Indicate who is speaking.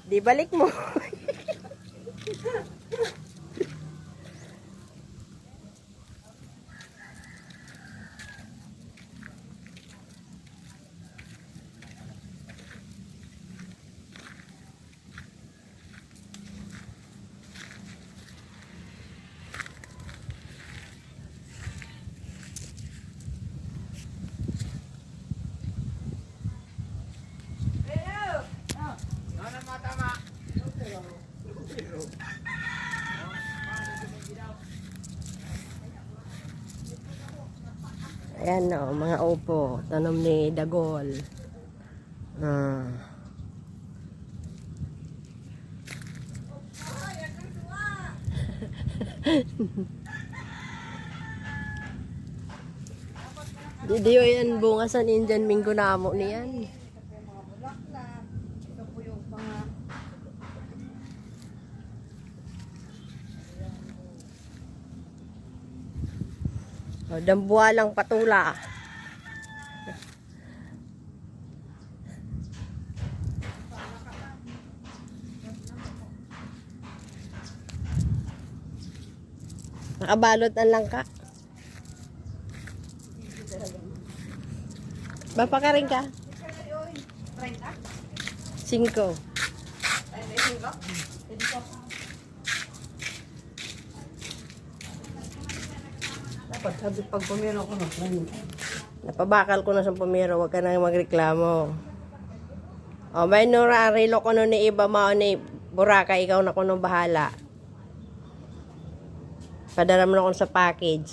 Speaker 1: Di balik mo. Ayan o, mga upo. Tanom ni Dagol. Hindi yan bunga sa Indian Mingo namo niyan. O, dambuhalang patula. Nakabalot ang langka. Bapa ka rin ka? 5.
Speaker 2: Dapat sabi pag pumiro ko na.
Speaker 1: Napabakal ko na sa pumiro, wag ka nang magreklamo. O, may nurarilo ko nun ni iba mao ni Buraka, ikaw na ko nung bahala. Padala mo na ako sa package.